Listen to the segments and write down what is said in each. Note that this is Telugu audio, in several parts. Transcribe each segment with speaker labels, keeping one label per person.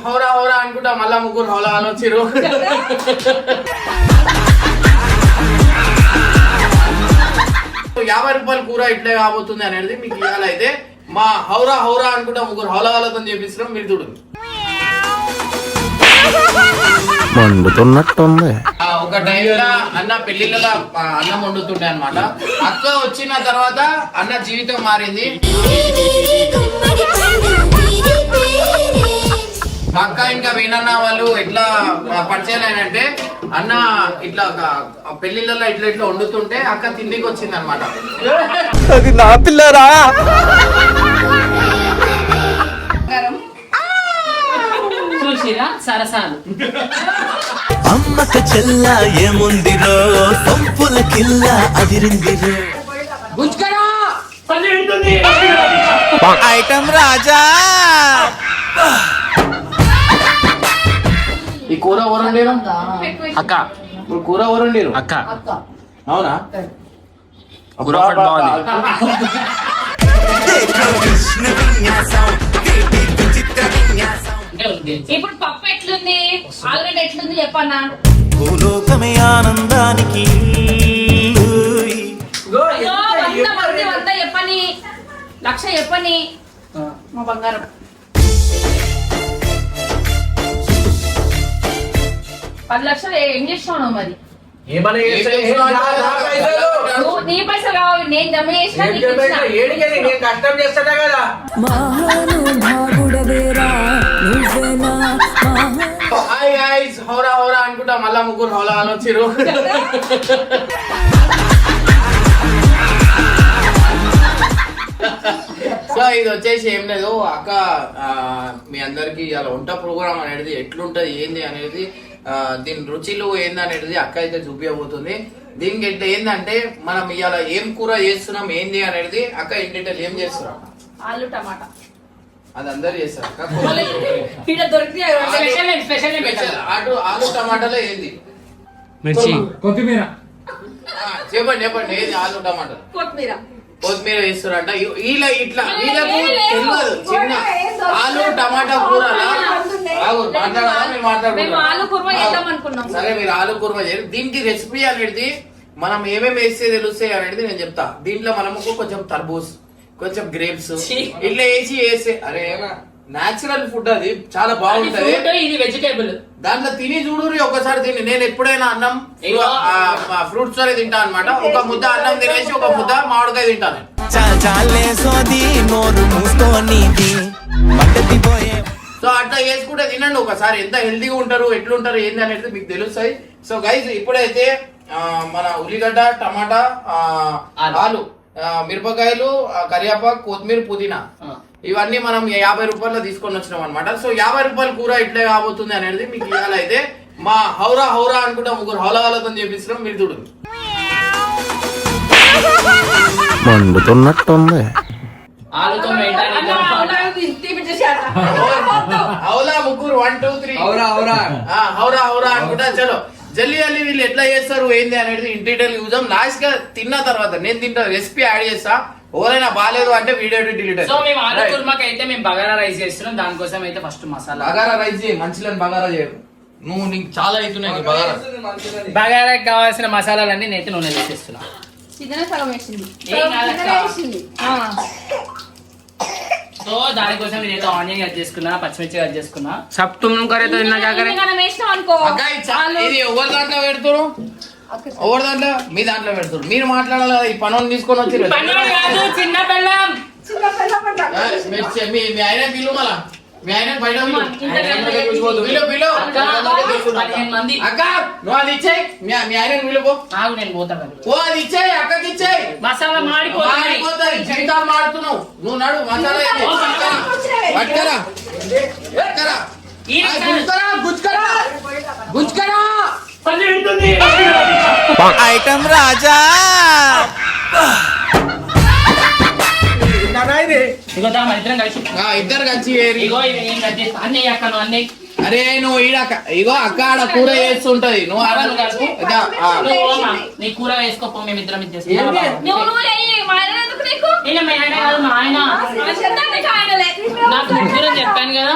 Speaker 1: హౌరా హౌరా అనుకుంటా మళ్ళా ముగ్గురు హౌలా ఆలోచిరు. 50 రూపాయలు కూర ఇట్లే కాబోతుంది అనేది మీకు ఇవాళైతే మా హౌరా హౌరా అనుకుంటా ముగ్గురు హౌలాలతో చేపిస్తున్నాం. మీరు చూడండి
Speaker 2: వండుతున్నట్టుంది.
Speaker 1: ఒక టైంలో అన్న పెళ్లిళ్ళ అన్నం వండుతుండే అనమాట. అక్క వచ్చిన తర్వాత అన్న జీవితం మారింది. మా అక్క ఇంకా వేణన్న వాళ్ళు ఎట్లా పరిచయం అయినంటే అన్న ఇట్లా పెళ్లిళ్ళలో ఇట్లా ఇట్లా వండుతుంటే అక్క తిండికి వచ్చింది అనమాట.
Speaker 2: అది నా పిల్లరా.
Speaker 3: సరసాలు
Speaker 4: అమ్మక చెల్ల ఏముందిరో సంపుల కిల్ల అదిరిందిరో
Speaker 2: ఐటమ్ రాజా.
Speaker 1: ఈ కూర ఎవరండేరు
Speaker 3: అక్క
Speaker 1: ఇప్పుడు కూర ఎవరండేరు
Speaker 3: అక్క
Speaker 1: అవునా
Speaker 3: కూర బాగుంది.
Speaker 5: ఇప్పుడు పప్పు ఎట్లుంది, ఆలుగడ్డ ఎట్లుంది చెప్పన్నా.
Speaker 4: భూలోకమే ఆనందానికి
Speaker 5: వంద చెప్పని, 1,00,000 చెప్పని మా బంగారం. పది లక్షలు ఏం చేస్తున్నావు మరి? నీ పైసలు కావాలి, నేను జమ చేసిన.
Speaker 1: కష్టం చేస్తానే కదా. హాయ్ గైస్, హౌరా హౌరా అనుకుంటా మళ్ళా ముగ్గురు హౌలా ఆలోచిరు. సో ఇది వచ్చేసి ఏం లేదు అక్క, మీ అందరికి ఇలా వంట ప్రోగ్రామ్ అనేది ఎట్లుంటది ఏంది అనేది, దీని రుచులు ఏంది అనేది అక్క అయితే చూపించబోతుంది. దీనికి ఇట్లా ఏంటంటే మనం ఇవాళ ఏం కూర చేస్తున్నాం ఏంది అనేది అక్క ఇన్ డీటెయిల్ ఏం చేస్తున్నాం.
Speaker 5: ఆలు టమాటా
Speaker 1: అది అందరు చేస్తారు అక్క. అటు ఆలు టమాటాలో ఏంది
Speaker 3: మిర్చి
Speaker 6: కొత్తిమీర
Speaker 1: చెప్పండి చెప్పండి ఏది ఆలు టమాటా కొత్తిమీర వేస్తారంట. వీళ్ళ ఇట్లా వీళ్ళకు తెలియదు చిన్న ఆలు టమాటా కూర. సరే మీరు ఆలు కుర్మా చేయండి. దీనికి రెసిపీ అనేది మనం ఏమేమి వేస్తే తెలుస్తాయి అనేది నేను చెప్తా. దీంట్లో మనము కొంచెం తర్బూజ్, కొంచెం గ్రేప్స్ ఇట్లా వేసి అరే నాచురల్ ఫుడ్ అది చాలా బాగుంటది.
Speaker 3: ఇది వెజిటేబుల్.
Speaker 1: దాంట్లో తిని చూడు ఒకసారి తిని. నేను ఎప్పుడైనా అన్నం ఫ్రూట్స్ తోనే తింటా అనమాట. ఒక ముద్ద అన్నం తినేసి ఒక ముద్ద మామిడికాయ తింటాను. సో అట్లా వేసుకుంటే తినండి ఒకసారి, ఎంత హెల్తీగా ఉంటారు ఎట్లుంటారు ఏంది అనేది మీకు తెలుస్తాయి. సో గైస్ ఇప్పుడైతే మన ఉల్లిగడ్డ, టమాటా, ఆలు, మిరపకాయలు, కరివేపాకు, కొత్తిమీర, పుదీనా ఇవన్నీ మనం 50 రూపాయలు తీసుకొని వచ్చినాం అనమాట. సో 50 రూపాయల కూర ఇట్లే కాబోతుంది అనేది మీకు ఇవాళ అయితే మా హౌరా హౌరా అనుకుంటా ముగ్గురు హౌలాలతో చేపిస్తున్నాం. మీరు చూడండి
Speaker 2: వండుతున్నట్టుంది.
Speaker 1: హౌలా ముగ్గురు 1 2 3 హౌరా హౌరా అనుకుంటా. చలో జల్లి జల్లి వీళ్ళు ఎట్లా చేస్తారు ఏంది అనేది ఇన్ డీటెయిల్ చూద్దాం. లాస్ట్ గా తిన్న తర్వాత నేను తింటా రెసిపీ యాడ్ చేస్తా. ఎవరైనా బాగాలేదు అంటే వీడియో డిలీట్.
Speaker 3: సో మేము ఆలు కుర్మాకి అయితే మేము బగారా రైస్ చేస్తున్నాం. దానికోసం అయితే ఫస్ట్ మసాలా
Speaker 1: బగారా రైస్ చేయి. మంచిలని బగారా చేయరు నువ్వు, నీకు చాలా అవుతున్నాయి బగారా.
Speaker 3: బగారాకి కావాల్సిన మసాలాలన్నీ నేతి నూనె వేసేస్తున్నా. సో దానికోసం నేనైతే ఆనియన్ కట్ చేసుకున్నా, పచ్చిమిర్చి కట్ చేసుకున్నా. సబ్ తుమ్ కరే తో ఇన్నా క్యా కరే.
Speaker 1: ఇది ఎవరి దాంట్లో పెడుతురు, ఎవరి దాంట్లో మీ దాంట్లో పెడుతురు. మీరు మాట్లాడాలి కదా. ఈ పనులు తీసుకొని వచ్చి
Speaker 3: చిన్న బెల్లం
Speaker 1: మీ ఆయన పిల్లు మళ్ళా మీ ఆయన బయట అక్క నువ్వు అది ఇచ్చేయి. మీ ఆయన పిలుపో.
Speaker 3: నేను పోతా.
Speaker 1: ఓ అది ఇచ్చేయి, అక్కకి ఇచ్చేయి.
Speaker 3: మసాలా
Speaker 1: మాడిపోతుంది, జీవితాలు మాడుతున్నావు నువ్వు. నడు మసాలా పట్టుకరా గుజ్కరా గుజ్కరా.
Speaker 2: ఐటమ్ రాజా.
Speaker 1: ఇద్దరు కలిసి
Speaker 3: అన్నీ అక్కను అన్నీ.
Speaker 1: అరే నువ్వు ఇగో అక్క ఆడ కూర చేస్తుంటది. నువ్వు
Speaker 3: నీ కూర వేసుకోపో, మేమిద్దరం ఇది చెప్పాను కదా.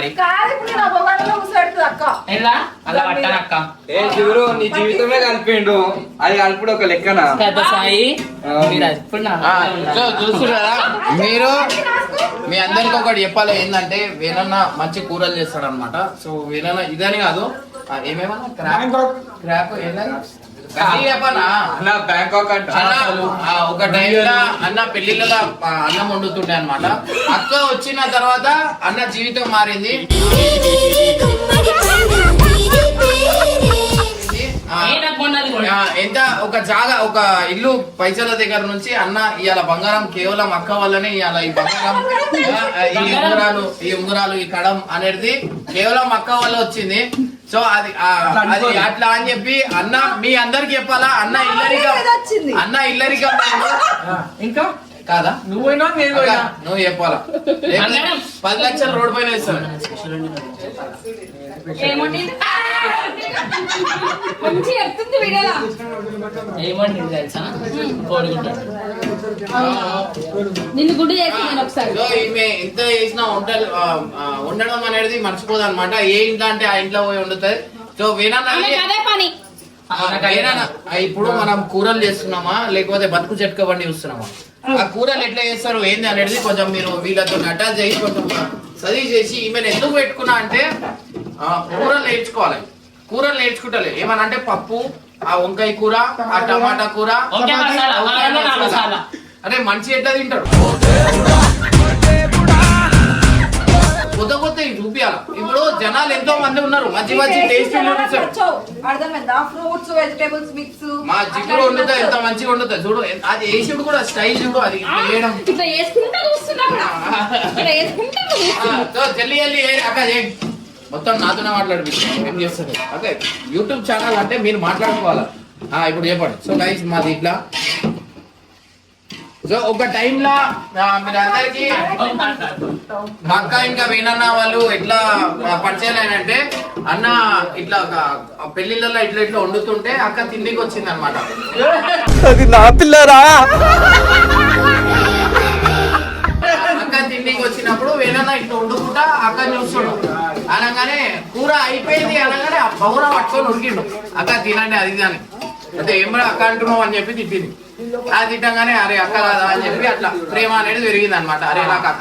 Speaker 3: మరి
Speaker 6: కాదు ఇప్పుడు నా బొగడలో కూర్చోబెడుతుంది అక్క.
Speaker 3: ఎలా అలా పట్టాను అక్క.
Speaker 2: ఏ శివుడు నీ జీవితమే కలిపిండు, అది కలుపుడు ఒక లెక్కనా?
Speaker 3: పెద్ద సాయి మీరు ఎప్పుడు నా
Speaker 1: సో చూస్తున్నారా మీరు, మీ అందరికి ఒకటి చెప్పాలి ఏంటంటే వేనన్న మంచి కూరలు చేస్తాడు అనమాట. సో వేనన్న ఇదని కాదు ఏమేమన్నా క్రాప్ చెప్పనా
Speaker 2: బ్యాంకాక్ అంటే
Speaker 1: ఒక టైంలో అన్న పెళ్లిళ్ళలో అన్నం వండుతుండే అనమాట. అక్క వచ్చిన తర్వాత అన్న జీవితం మారింది. ఎంత ఒక జాగా ఒక ఇల్లు పైసల దగ్గర నుంచి అన్న ఇవాళ బంగారం కేవలం అక్క వల్లనే ఇవాళ ఈ బంగారం ఈ ఉంగరాలు ఈ కడం అనేది కేవలం అక్క వల్ల వచ్చింది. సో అది అట్లా అని చెప్పి అన్న మీ అందరికి చెప్పాలా, అన్న ఇల్లరికం
Speaker 2: ఇంకా
Speaker 1: కాదా
Speaker 2: నువ్వైనా
Speaker 1: నువ్వు చెప్పాలా. 10 లక్షలు రోడ్ పైన వేస్తాను.
Speaker 5: మంచి చెప్తుంది వీడియోలో.
Speaker 3: ఏమంటే తెలుసా కోడిగుడ్డ
Speaker 5: నిన్ను గుడ్డు చేసి నేను ఒకసారి
Speaker 1: సో ఈమె ఎంత చేసినా ఉండడం అనేది మర్చిపోదు అనమాట. ఏ ఇంట్లో అంటే ఆ ఇంట్లో పోయి వండుతుంది. సో
Speaker 5: అదే పని.
Speaker 1: ఇప్పుడు మనం కూరలు చేస్తున్నామా లేకపోతే బతుకు చెట్క బండి చూస్తున్నామా? ఆ కూరలు ఎట్లా చేస్తారు ఏంది అనేది కొంచెం మీరు వీళ్ళతో అటాచ్ చేసి కొంచెం సజెస్ట్ చేసి ఈమెను ఎందుకు పెట్టుకున్నా అంటే కూరలు నేర్చుకోవాలి. కూరలు నేర్చుకుంటలే ఏమన్నా అంటే పప్పు, ఆ వంకాయ కూర, ఆ టమాటా కూర, అరే మనిషి ఎట్లా తింటాడు కొత్త కొత్త చూపియాలి. ఇప్పుడు జనాలు ఎంతో మంది ఉన్నారు, మంచి మంచి టేస్ట్
Speaker 6: అర్థమైందా? ఫ్రూట్స్ వెజిటేబుల్స్ మిక్స్
Speaker 1: మా జిగురు వండుతా ఎంత మంచిగా వండుతా చూడు. అది వేసుడు కూడా స్టైల్ చూడు. అది వేయడం జల్లి జల్లి అక్క మొత్తం నాతోనే మాట్లాడు. ఏం చేస్తారు ఓకే యూట్యూబ్ ఛానల్ అంటే మీరు మాట్లాడుకోవాలా. ఇప్పుడు చెప్పండి. సో గైస్ మాది ఇట్లా. సో ఒక టైంలో మీరు అందరికి మా అక్క ఇంకా వేనన్న వాళ్ళు ఎట్లా పరిచయం అయినంటే అన్న ఇట్లా పెళ్లిళ్ళలో ఇట్లా ఇట్లా వండుతుంటే అక్క తిండికి వచ్చింది అనమాట.
Speaker 2: అది నా పిల్లరా.
Speaker 1: అక్క తిండికి వచ్చినప్పుడు వేనన్న ఇట్లా వండుకుంటా అక్క చూస్తాడు. అనగానే కూర అయిపోయింది అనగానే ఆ బౌర పట్టుకొని ఉడికిండు. అక్క తినండి అది అని. అయితే ఏం అక్క అంటున్నావు అని చెప్పి తిట్టింది. అది తిట్టంగానే అరే అక్క కదా అని చెప్పి అట్లా ప్రేమ అనేది పెరిగింది అనమాట. అరే నాకు అక్క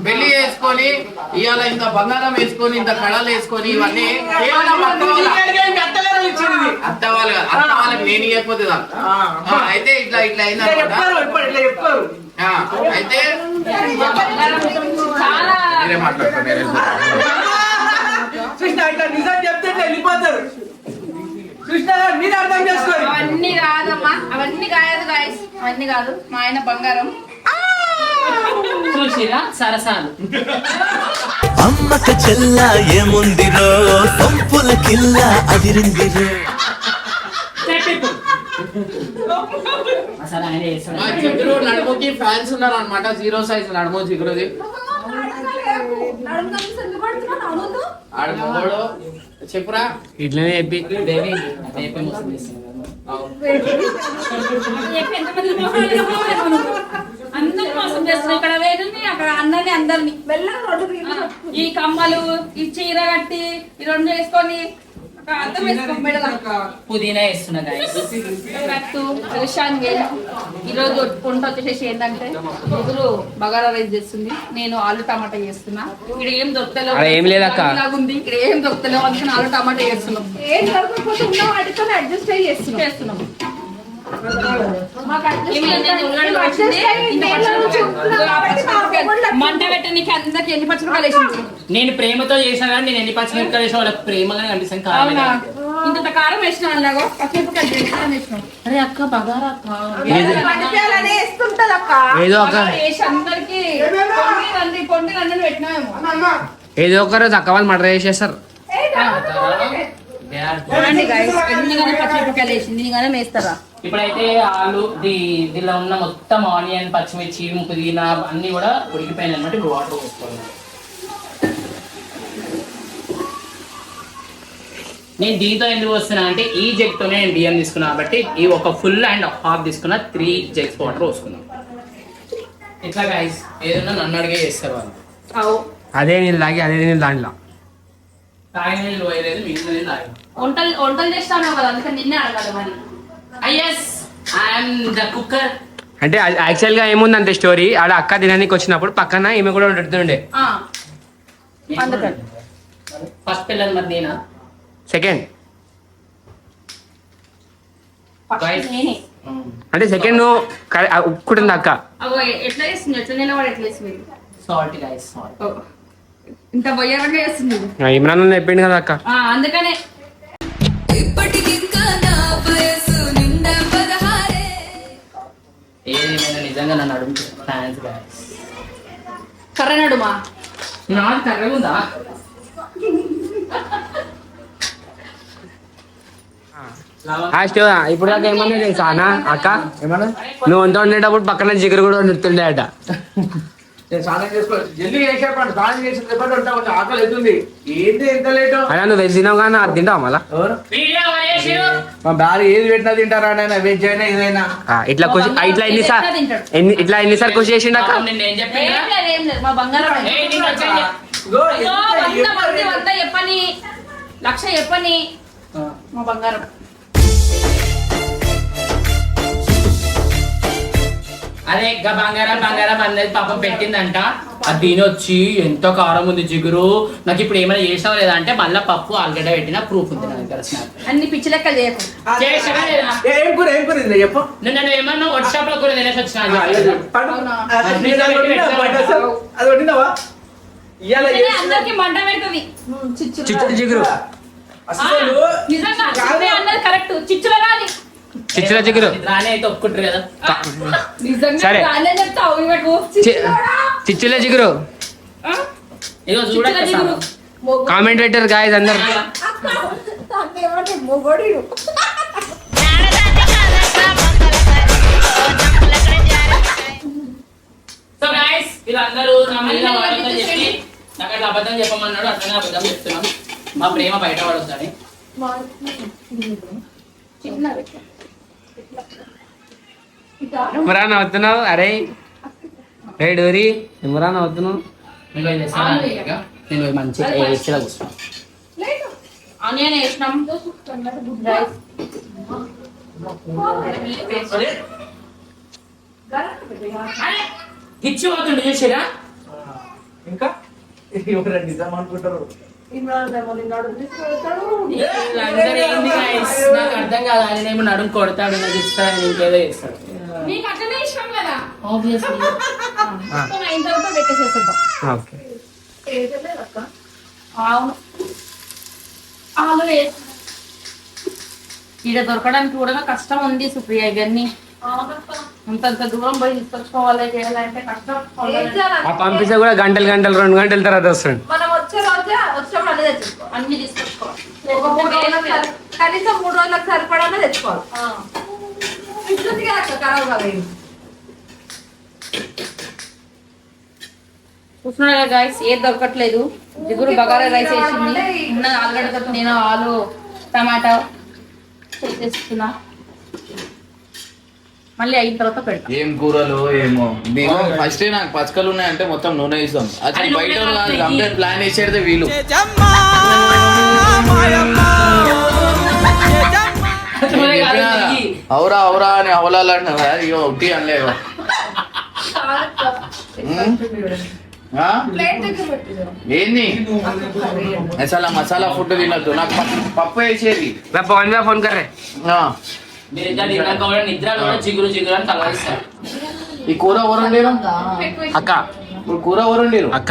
Speaker 1: పెళ్లి చేసుకొని ఇవాళ ఇంత బంగారం వేసుకొని ఇంత కళలు వేసుకొని ఇవన్నీ కేవలం అత్త వాళ్ళు కాదు. అత్త వాళ్ళకి నేను ఇవ్వకపోతే అయితే ఇట్లా ఇట్లా అయింది అయితే మీరే మాట్లాడుతున్నారు.
Speaker 2: నిజం చెప్తే వెళ్ళిపోతారు. కృష్ణ మీరు అర్థం చేసుకోండి.
Speaker 6: అవన్నీ కాదమ్మా, అవన్నీ కాదు గాయస్, అవన్నీ కాదు. మా ఆయన బంగారం
Speaker 3: చూసిరా సరసాలు.
Speaker 4: అమ్మక చెల్ల ఏముందిరో పంపుల కిల్ల అదిరిందిరో.
Speaker 3: అసలు ఆయన
Speaker 1: మా జిగురు నడుముకి ఫ్యాన్స్ ఉన్నారు అనమాట. 0 సైజ్ నడుము జిగురుది. చెప్పురా
Speaker 3: ఇట్లనే చెప్పి బేబీ
Speaker 5: అందరినీ మోసం చేస్తున్నాం. ఇక్కడ వేరుని అక్కడ అందరినీ అందరినీ ఈ కమ్మలు ఈ చీర కట్టి ఈ 2 వేసుకొని అర్థం వేసుకోండి.
Speaker 3: పుదీనా వేస్తున్నా
Speaker 5: కట్టు ఈరోజు వంట వచ్చేసి ఏంటంటే ముగ్గురు బగారా రైస్ చేస్తుంది, నేను ఆలు టమాటా చేస్తున్నా. ఇక్కడ ఏం దొరుకుతలేవు,
Speaker 3: ఏం లేదక్క
Speaker 5: ఉంది ఇక్కడ ఏం దొరుకుతలేవు అందుకని ఆలు టమాటా చేస్తున్నాం. ఏం దొరకకపోతే ఉన్న వాటితో అడ్జస్ట్ అయ్యి చేస్తున్నాం. మంట పెట్టడానికి అందరికి ఎన్ని పచ్చిమిరకాయలు వేసింది.
Speaker 3: నేను ప్రేమతో చేసిన కానీ నేను ఎన్ని పచ్చిమిరకాయలు వేసిన వాళ్ళకి ప్రేమగానే కనిపిస్తాను. కావాలి
Speaker 5: ఇంత కారం వేసిన అలాగో పచ్చిమిరపకాయలు వేసినాం.
Speaker 3: అరే అక్క బగారా
Speaker 6: వేస్తుంటది అక్క.
Speaker 3: ఏదో ఒక
Speaker 5: వేసి అందరికి పొండి రండి పెట్టినామేమో.
Speaker 3: ఏదో ఒక రోజు అక్క వాళ్ళు మర్డర్ చేసేస్తారు.
Speaker 5: పచ్చిమిరపకాయలు వేసింది నీగానే వేస్తారా?
Speaker 3: ఇప్పుడైతే ఆలు దీనిలో ఉన్న మొత్తం ఆనియన్ పచ్చిమిర్చి పుదీనా అన్ని కూడా ఉడికిపోయినాయి అనమాట. ఇప్పుడు వాటర్ వేసుకోవాలి. నేను దీంతో ఎందుకు వస్తున్నా అంటే ఈ జగ్తోనే నేను బియ్యం తీసుకున్నా కాబట్టి ఈ ఒక ఫుల్ అండ్ హాఫ్ తీసుకున్నా 3 జగ్స్ వాటర్ పోసుకున్నాం. ఇట్లా గైస్ ఏదన్నా నన్ను అడిగే చేస్తారు వాళ్ళు.
Speaker 5: అవు
Speaker 2: అదే నీళ్ళు తాగి అదే నీళ్ళు దాంట్లో
Speaker 3: తాగిన నీళ్ళు పోయలేదు, మిగిలిన నీళ్ళు తాగిన.
Speaker 5: వంటలు చేస్తాను కదా, అందుకని నిన్నే అడగాలి మరి.
Speaker 3: Is I'm the cooker.
Speaker 2: అంటే యాక్చువల్ గా ఏముందంటే స్టోరీ ఆడ అక్క తినడానికి వచ్చినప్పుడు పక్కన ఈమె కూడా ఉంటుండే.
Speaker 5: ఆ, అందుకని
Speaker 3: ఫస్ట్ పిల్లలు మరి నేనా?
Speaker 2: సెకండ్
Speaker 5: ఫస్ట్ నేనే.
Speaker 2: అంటే సెకండ్ ఉక్కుంటుంది అక్క.
Speaker 5: అగో ఎట్లా చేస్తుంది, ఎట్లా నిలబడి ఎట్లా చేస్తుంది.
Speaker 3: Salt guys salt.
Speaker 5: ఓ, ఇంత బొయ్యారంగా చేస్తుంది ఇది.
Speaker 2: ఇమ్రాన్ చెప్పిండు కదా అక్క.
Speaker 5: అందుకనే
Speaker 7: ఇప్పటికింకా నా వయసు నిండా 16.
Speaker 3: ఏదేమైనా నిజంగా నన్ను అడుగు ఫ్యాన్స్ గైస్.
Speaker 5: కర్రనడుమా
Speaker 3: నాది కర్రగా ఉందా?
Speaker 2: ఇప్పుడు దాకా ఏమన్నా తెలుసా అన్న అక్క
Speaker 1: ఏమన్నా
Speaker 2: నువ్వు వంట వండేటప్పుడు పక్కన జిగురు కూడా వండుతుండే అట.
Speaker 1: నేను స్నానం చేసుకో జల్దీ చేసేపండి, స్నానం చేసి చెప్పండి ఉంటా, కొంచెం ఆకలి అవుతుంది. ఏంటి ఎంత లేటు?
Speaker 2: అలా నువ్వు వెజ్ తినావు కానీ అది తింటావు మళ్ళా.
Speaker 1: ఎవరు
Speaker 3: వీడియో వదిలేసిరు.
Speaker 1: మా భార్య ఏది పెట్టినా తింటారా నాయన, వెజ్ అయినా ఏదైనా.
Speaker 2: ఇట్లా ఖుషి ఇట్లా ఎన్నిసార్లు ఖుషి చేసిండు అక్క.
Speaker 3: పాపం నిన్ను ఏం చెప్పిండ్రా?
Speaker 5: ఏం లేదు మా బంగారం అయితే.
Speaker 3: ఏయ్, నిన్ను వచ్చేది.
Speaker 1: ఇగో,
Speaker 5: ఇగో,
Speaker 1: ఎంత
Speaker 5: 100 చెప్పని 1,00,000 చెప్పని మా బంగారం.
Speaker 3: అదే ఇంకా బంగారం అనేది పాపం పెట్టిందంట. అది తినొచ్చి ఎంత కారం ఉంది జిగురు, నాకు ఇప్పుడు ఏమైనా చేసావు లేదా అంటే మళ్ళీ పప్పు ఆలుగడ్డ పెట్టిన ప్రూఫ్ ఉంది నా దగ్గర. స్నాప్
Speaker 5: అన్ని పిచ్చి లెక్కలు చేయకు.
Speaker 3: చేసావా లేదా?
Speaker 1: ఏం కూర ఇది చెప్పు.
Speaker 3: నువ్వు ఏమన్నా వర్క్షాప్ లో కూడా తినేసి వచ్చినా అని
Speaker 1: అది
Speaker 3: చెప్పాను.
Speaker 1: పడు.
Speaker 5: అవునా?
Speaker 1: అది వండినావా ఇవాళ
Speaker 5: అందుకనే అందరికి మంట పెడుతుంది.
Speaker 2: చిచ్చులు జిగురు
Speaker 1: అసలు
Speaker 5: నిజంగా చిచ్చులే అన్నది కరెక్ట్. చిచ్చుల రాని
Speaker 2: చిచ్చుల జిగురు.
Speaker 3: రాని అయితే ఒప్పుకుంటారు కదా.
Speaker 5: నిజంగా
Speaker 2: సరే.
Speaker 5: రాలే చెప్తావు ఇవ్వకు.
Speaker 2: చిచ్చుల జిగురు
Speaker 3: ఇదిగో
Speaker 5: చిచ్చుల
Speaker 3: చూడక
Speaker 5: జిగురు.
Speaker 2: కామెంట్ పెట్టారు గాయస్ అందరు.
Speaker 3: సో గైస్ వీళ్ళందరూ నా మీద అబద్ధం చెప్పి నాకు అట్లా అబద్ధం చెప్పమన్నాడు, అట్లనే అబద్ధం చెప్తున్నాం. మా ప్రేమ బయట పడొద్దని.
Speaker 2: ఇమ్రాన్ అవుతున్నావు. అరే రే డోరీ ఇమ్రాన్ అవుతున్నావు.
Speaker 3: నేను ఇది చేస్తాను ఇక. నేను మంచిగా ఇచ్చిలా కూర్చున్నాను.
Speaker 5: ఆనియన్ వేసినాం. రైస్.
Speaker 3: ఇచ్చి పోతుండే చూసిరా.
Speaker 1: ఇంకా ఎవరు నిజం అనుకుంటారు.
Speaker 3: వీళ్ళందరూ ఏంది guys? నాకు అర్థం కాదు. ఆయన ఏమో నడుము కొడతాడు, నాకు ఇస్తాడు, ఇంకేదో చేస్తాడు.
Speaker 5: నీకు అట్లనే ఇష్టం కదా.
Speaker 3: Obviously.
Speaker 5: అయిన తర్వాత పెట్టేసేద్దాం.
Speaker 2: ఓకే
Speaker 5: అవును. ఆలు వేసి ఈడ దొరకడానికి కూడా కష్టం ఉంది సుప్రియ. ఇవన్నీ అంతంత దూరం పోయి తీసుకొచ్చుకోవాలి, చేయాలంటే కష్టం.
Speaker 2: ఆ పంపిస్తే కూడా గంటలు 2 గంటల తర్వాత వస్తుంది.
Speaker 6: మనం వచ్చే రోజే వచ్చినప్పుడు అన్నీ తెచ్చుకోవాలి.
Speaker 5: అన్ని తీసుకొచ్చుకోవాలి.
Speaker 6: ఒక 3 రోజులకు కనీసం 3 రోజులకు సరిపడా తెచ్చుకోవాలి. ఇస్తుంది కదా అక్క, ఖరాబ్ కదా ఇది.
Speaker 5: చూస్తున్నారా గైస్, ఏది దొరకట్లేదు. జిగురు బగారా రైస్ వేసింది. ఉన్న ఆలుగడ్డతో నేను ఆలు టమాటా చేసేస్తున్నా. మళ్ళీ అయిన తర్వాత పెడతా.
Speaker 1: ఏం కూరలు ఏమో ఫస్ట్ నాకు పచ్చకలు ఉన్నాయంటే మొత్తం నూనె ఇస్తాం. అది బయట కంప్లీట్ ప్లాన్ వేసేది వీళ్ళు. అవురా అవురా అని అవలాలంటున్నా కదా, ఇగో ఒకటి అనలేదు. ఏంది మసాలా మసాలా ఫుడ్ తినద్దు, నాకు పప్పు వేసేది.
Speaker 2: ఫోన్ కర్రే
Speaker 3: మీరు ఇద్దరు తిన్నాక కూడా నిద్రలో కూడా జిగురు జిగురు అని తలగిస్తారు.
Speaker 1: ఈ కూర ఎవరు వండిరు?
Speaker 2: అక్క.
Speaker 1: ఇప్పుడు కూర ఎవరు వండిరు?
Speaker 2: అక్క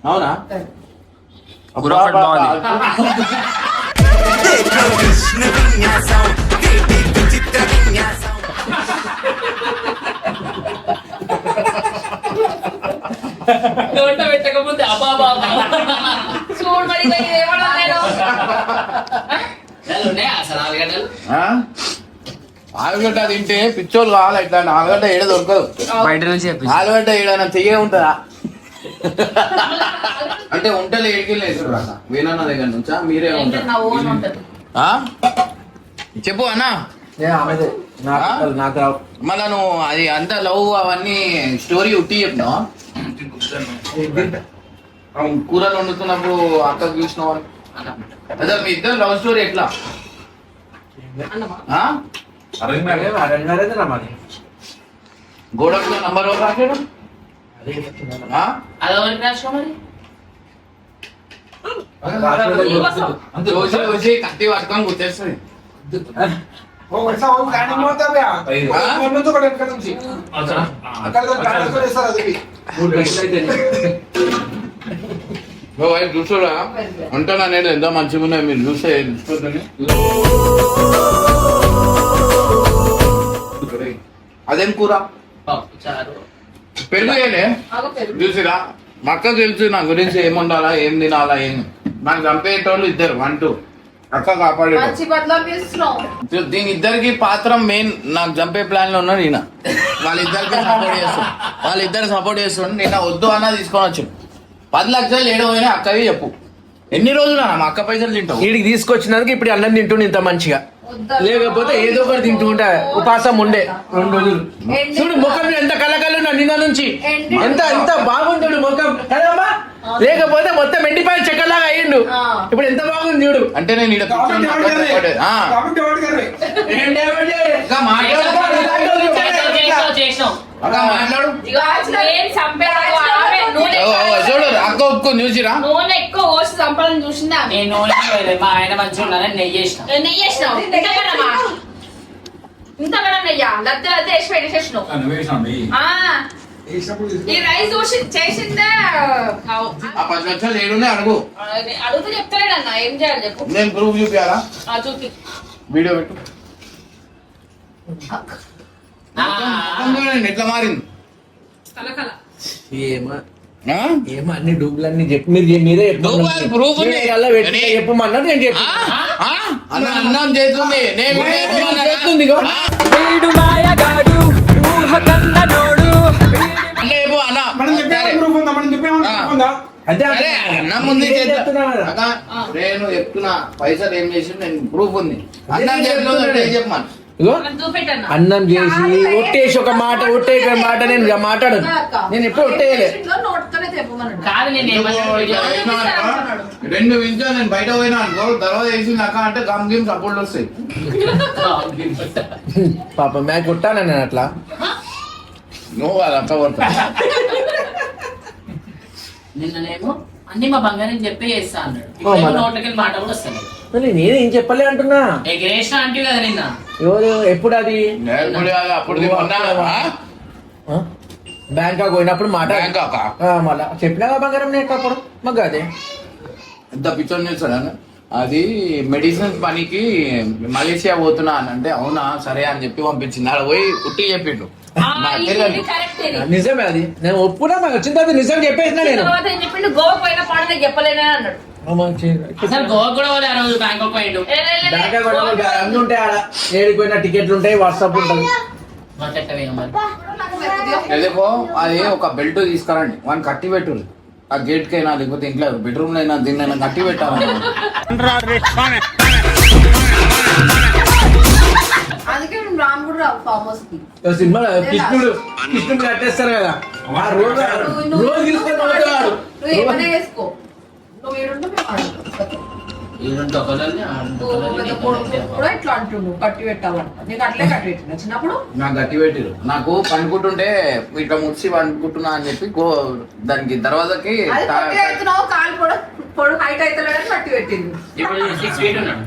Speaker 1: అవునా?
Speaker 2: కూర ఒకటి బాగుంది.
Speaker 3: నోట పెట్టకపోతే అబాబా
Speaker 5: చూడు మరి ఏమన్నా
Speaker 3: ఉన్నాయా అసలు ఆలుగడ్డలు?
Speaker 1: ఆలుగడ్డ తింటే పిచ్చోళ్ళు కావాలి. ఇట్లా ఆలుగడ్డ ఏడ దొరకదు.
Speaker 2: బయట నుంచి చెప్పి
Speaker 1: ఆలుగడ్డ ఏడైనా తెగే ఉంటుందా? అంటే ఉంటలు ఏడికెళ్ళేది వీణన్న దగ్గర నుంచా మీరే ఉంటారు?
Speaker 5: నా ఓన్ ఉంటది.
Speaker 1: చెప్పు అన్నా.
Speaker 2: నాకు రావు.
Speaker 1: మళ్ళా నువ్వు అది అంత లవ్ అవన్నీ స్టోరీ ఉట్టి చెప్పినావా కూరలు వండుతున్నప్పుడు అక్కకు చూసినావా అదే మీ ఇద్దరు లవ్ స్టోరీ ఎట్లా ఆ?
Speaker 2: అరేంజ్ మ్యారేజ్ రా మాది.
Speaker 1: గోడకు నంబర్ ఎవరు రాశాడు ఆ?
Speaker 3: అదెవరికి రాసినావు మరి?
Speaker 1: చూసి చూసి కత్తి పట్టుకొని గుర్తేస్తుంది చూసారా అంటున్నా నేను ఎంత మంచిగా ఉన్నాయి మీరు చూస్తే అదేం కూర
Speaker 3: పప్పు చారు.
Speaker 1: పెరుగు వేయలే చూసిరా మా అక్క తెలుసు నా గురించి ఏం ఉండాలా ఏం తినాలా ఏం నాకు చంపేటోళ్ళు ఇద్దరు 1 2 అక్క కాపాడే
Speaker 6: మంచి బదులు తీస్తున్నావు.
Speaker 1: దీని ఇద్దరికి పాత్ర మెయిన్ నాకు చంపే ప్లాన్ లో ఉన్నాడు ఈయన వాళ్ళిద్దరు సపోర్ట్ చేస్తుండు నిన్న వద్దు అన్న తీసుకొని వచ్చాడు 10 లక్షలు ఏడో పోయినా అక్కవి చెప్పు ఎన్ని రోజులు మా అక్క పైసలు తింటావు
Speaker 2: వీడికి తీసుకొచ్చినందుకు ఇప్పుడు అన్నం తింటుండే ఇంత మంచిగా, లేకపోతే ఏదో ఒకటి తింటుంటా ఉపాసం ఉండే 2 రోజులు. చూడు ముఖం ఎంత కళ్ళకళ్ళు నిన్న నుంచి ఎంత ఎంత బాగుంటాడు ముఖం కదమ్మా, లేకపోతే మొత్తం ఎండిపోయి చెక్కలాగా అయ్యిండు. ఇప్పుడు ఎంత బాగుంది చూడు.
Speaker 1: అంటే నేను ఈడ కూర్చొని
Speaker 3: చేసినావు.
Speaker 1: అక్క మాట్లాడు
Speaker 5: నేను చంపేది ఆమె.
Speaker 1: చూడు అక్క ఒప్పుకొని చూసిరా
Speaker 5: నూనె ఎక్కువ పోసి చంపాలని చూసింది ఆమె.
Speaker 3: నేను నూనె పోయలేదు. మా ఆయన మంచిగా ఉన్నానని నెయ్యి చేసిన.
Speaker 5: నెయ్యి వేసినావు ఇంతకడమా ఇంతకడ నెయ్యా లద్దె లద్దె వేసి పెట్టేసేసినావు. ఈ రైస్ చూసి చేసిందే
Speaker 1: ఆ 10 లక్షలు ఏడున్నాయి అడుగు
Speaker 5: అడుగుతూ చెప్తలేడన్నా ఏం చేయాలి చెప్పు.
Speaker 1: నేను ప్రూఫ్ చూపించాలా
Speaker 5: చూపి
Speaker 1: వీడియో పెట్టు ఎట్లా మారింది
Speaker 5: కలకల
Speaker 2: ఏమో
Speaker 1: ఆ?
Speaker 2: ఏమో అన్ని డూబులన్నీ చెప్పి మీరే చెప్పమన్నారు. నేను చెప్పి
Speaker 1: ఆ? అన్నం చేస్తుంది నేను
Speaker 2: చేస్తుంది ఇగో.
Speaker 1: అన్న చెప్పు అన్న
Speaker 2: అంటే
Speaker 1: అరే అన్నం ఉంది
Speaker 2: నేనే చెప్తున్నా కదా.
Speaker 1: అక్క నేను చెప్తున్నా పైసలు ఏం చేసి నేను ప్రూఫ్ ఉంది అన్నం చేతిలో ఉంటే ఏం చెప్పమను
Speaker 2: ఇగో
Speaker 5: చూపెట్టన్నా
Speaker 2: అన్నం చేసి ఒట్టేసి ఒక మాట నేను ఇక మాట్లాడను. నేను ఎప్పుడు ఒట్టేయలే.
Speaker 6: నోట్తోనే చెప్పమన్నాడు.
Speaker 3: కాదు నేను ఏమన్నా
Speaker 1: 2 నిమిషాలు నేను బయట పోయినా అనుకో తర్వాత వేసింది అక్క అంటే గమ్ గిమ్ సపోర్ట్ వస్తాయి
Speaker 2: పాప మ్యాచ్ కొట్టాను నేను అట్లా.
Speaker 1: నువ్వు అది అక్క కొడతా
Speaker 3: నిన్ననేమో అన్ని మా బంగారం చెప్పే చేస్తా అన్నాడు.
Speaker 2: ఓ మన.
Speaker 3: నోట్లకి మాట కూడా వస్తాను.
Speaker 2: మరి నేనేం చెప్పలే అంటున్నా.
Speaker 3: ఎగిరేసిన అంటే కదా నిన్న.
Speaker 2: ఎవరు ఎప్పుడు అది
Speaker 1: అప్పుడు మొన్న
Speaker 2: బ్యాంకాక్ పోయినప్పుడు మాట
Speaker 1: బ్యాంకాక్
Speaker 2: మళ్ళా చెప్పినా బంగారం నేను అప్పుడు మాకు అదే
Speaker 1: ఎంత పిచ్చోని చేస్తాడు అది మెడిసిన్స్ పనికి మలేషియా పోతున్నా అని అంటే అవునా సరే అని చెప్పి పంపించింది ఆడ పోయి పుట్టి చెప్పిండు
Speaker 2: నిజమే అది. నేను ఒప్పునా మాకు వచ్చిన తర్వాత నిజం చెప్పేసిన నేను.
Speaker 5: చెప్పిండు గోవా పోయిన పాడనే చెప్పలేనే అన్నాడు.
Speaker 3: అసలు గోవా కూడా పోలే ఆ రోజు బ్యాంకాక్ పోయిండు.
Speaker 2: బ్యాంకాక్ అన్ని ఉంటాయి ఆడ, ఏడిపోయిన టికెట్లు ఉంటాయి, వాట్సాప్ ఉంటుంది.
Speaker 1: ఎదేపో అది ఒక బెల్ట్ తీసుకురండి వాడిని కట్టి పెట్టు ఆ గేట్ కైనా లేకపోతే ఇంట్లో బెడ్రూమ్ అయినా దీన్నైనా కట్టి పెట్టాలి
Speaker 6: అందుకే మేము రామ్ కూడా రావు ఫామ్ హౌస్ కి.
Speaker 2: సినిమా కృష్ణుడు కట్టేస్తారు కదా ఆ రోజు రోజు తీసుకొని పోతాడు.
Speaker 6: నువ్వు ఏమైనా వేసుకో, నువ్వు ఏడుంటే మేము ఆడుకుంటాం. కూడా ఇట్లా అంటుండు కట్టి పెట్టాలంట. నీకు అట్లే కట్టి పెట్టిన చిన్నప్పుడు
Speaker 1: నాకు గట్టి పెట్టిరు నాకు పండుకుంటుంటే ఇట్లా ముడిచి పండుకుంటున్నా అని చెప్పి దానికి దర్వాజకి
Speaker 6: అది పొట్టి అవుతున్నావు, కాలు పొడు హైట్ అవుతలేడని కట్టి పెట్టింది
Speaker 3: ఇప్పుడు 6 feet ఉన్నాడు.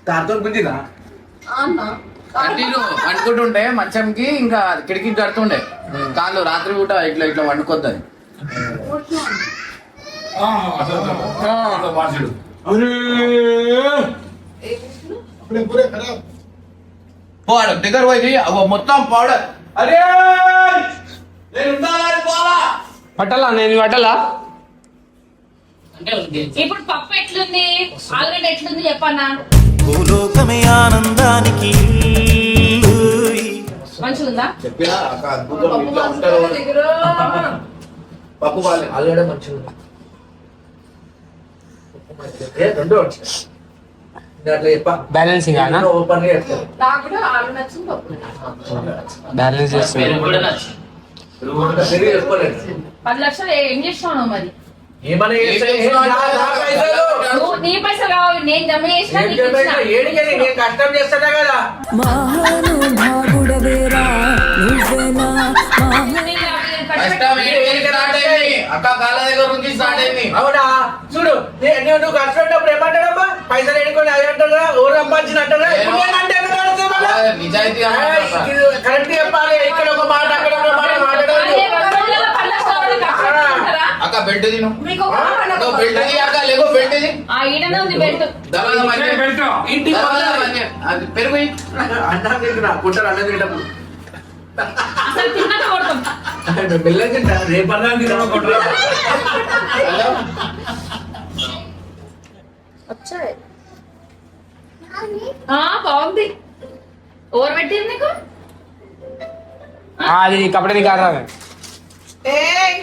Speaker 2: తాతో గుంజిదా
Speaker 6: అన్న.
Speaker 1: కట్టిరు పండుకుంటుంటే మంచంకి ఇంకా కిటికీ కడుతుండే కాళ్ళు రాత్రి పూట ఇట్లా ఇట్లా వండుకొద్దని పోవాడు దగ్గర పోయి మొత్తం పౌడర్ అరే
Speaker 2: పట్టాలా నేను పట్టాలా
Speaker 3: అంటే ఉంది.
Speaker 5: ఇప్పుడు పప్పు ఎట్లుంది, ఆలుగడ్డ ఎట్లుంది చెప్పన్నా.
Speaker 4: భూలోకమే ఆనందానికి
Speaker 5: మంచిగా ఉందా?
Speaker 1: చెప్పినా అక్క అద్భుతం ఇంట్లో ఉంటారు పప్పు బాలే
Speaker 2: ఆలుగడ్డ మంచిగా ఉంది. రెండు అట్లా చెప్పా
Speaker 8: బ్యాలెన్సింగ్ అనా
Speaker 2: ఓపెన్ చేస్తారు
Speaker 6: నాకు కూడా ఆలు నచ్చింది పప్పు
Speaker 8: బ్యాలెన్స్ చేస్తుంది
Speaker 3: పెరుగు కూడా నచ్చింది.
Speaker 2: చేసుకోలేదు
Speaker 5: 10 లక్షలు ఏం చేసినావు మరి?
Speaker 2: ఏమన్నా చేస్తే ఏం నా పైసలు
Speaker 5: నువ్వు నీ పైసలు కావాలి, నేను జమ చేసిన
Speaker 2: ఏం
Speaker 5: నీకు ఇచ్చిన.
Speaker 2: చెప్పేది? ఏడికెళ్ళి నేను కష్టం చేస్తానే కదా
Speaker 7: మహానుభావుడవేరా నువ్వేనా
Speaker 1: కష్టం ఏంటి స్టార్ట్ అయింది అక్క కాళ్ళ దగ్గర నుంచి స్టార్ట్ అయింది.
Speaker 2: అవునా చూడు నువ్వు ఖర్చు పెట్టినప్పుడు ఏమంటాడమ్మా పైసలు ఎడుకొని అది అంటారా ఓరు సంపాదించిన అంటారా
Speaker 1: నిజాయితీ
Speaker 2: కరెక్ట్ చెప్పాలి ఇక్కడ ఒక మాట అక్కడ ఒక మాట మాట్లాడాలి
Speaker 5: అదే 2 రోజులలో 10 లక్షలు కావాలి, ఖర్చు పెట్టుకుంటారా?
Speaker 1: అక్క బెల్ట్ తిను
Speaker 6: మీకు ఒక
Speaker 1: నువ్వు బెల్ట్ ది అక్క లేకో బెల్ట్ ది
Speaker 5: ఆ ఈడనే ఉంది బెల్ట్.
Speaker 1: దర్వాజా బంద్
Speaker 2: ఇంటికి
Speaker 1: దర్వాజా బంద్ అది పెరుగు ఇయ్యి.
Speaker 2: అన్నం తింటున్నా పుట్టారు అన్నం తింటప్పుడు
Speaker 5: అసలు తిన్నాక కొడతాం.
Speaker 2: మెల్లగా తింటా రేపు అన్నం తిన్నా కొట్టరా
Speaker 1: హలో
Speaker 6: వచ్చాయి
Speaker 5: బాగుంది. ఓవర్ పెట్టింది నీకు?
Speaker 8: అది కపడది కాదా
Speaker 6: ఏయ్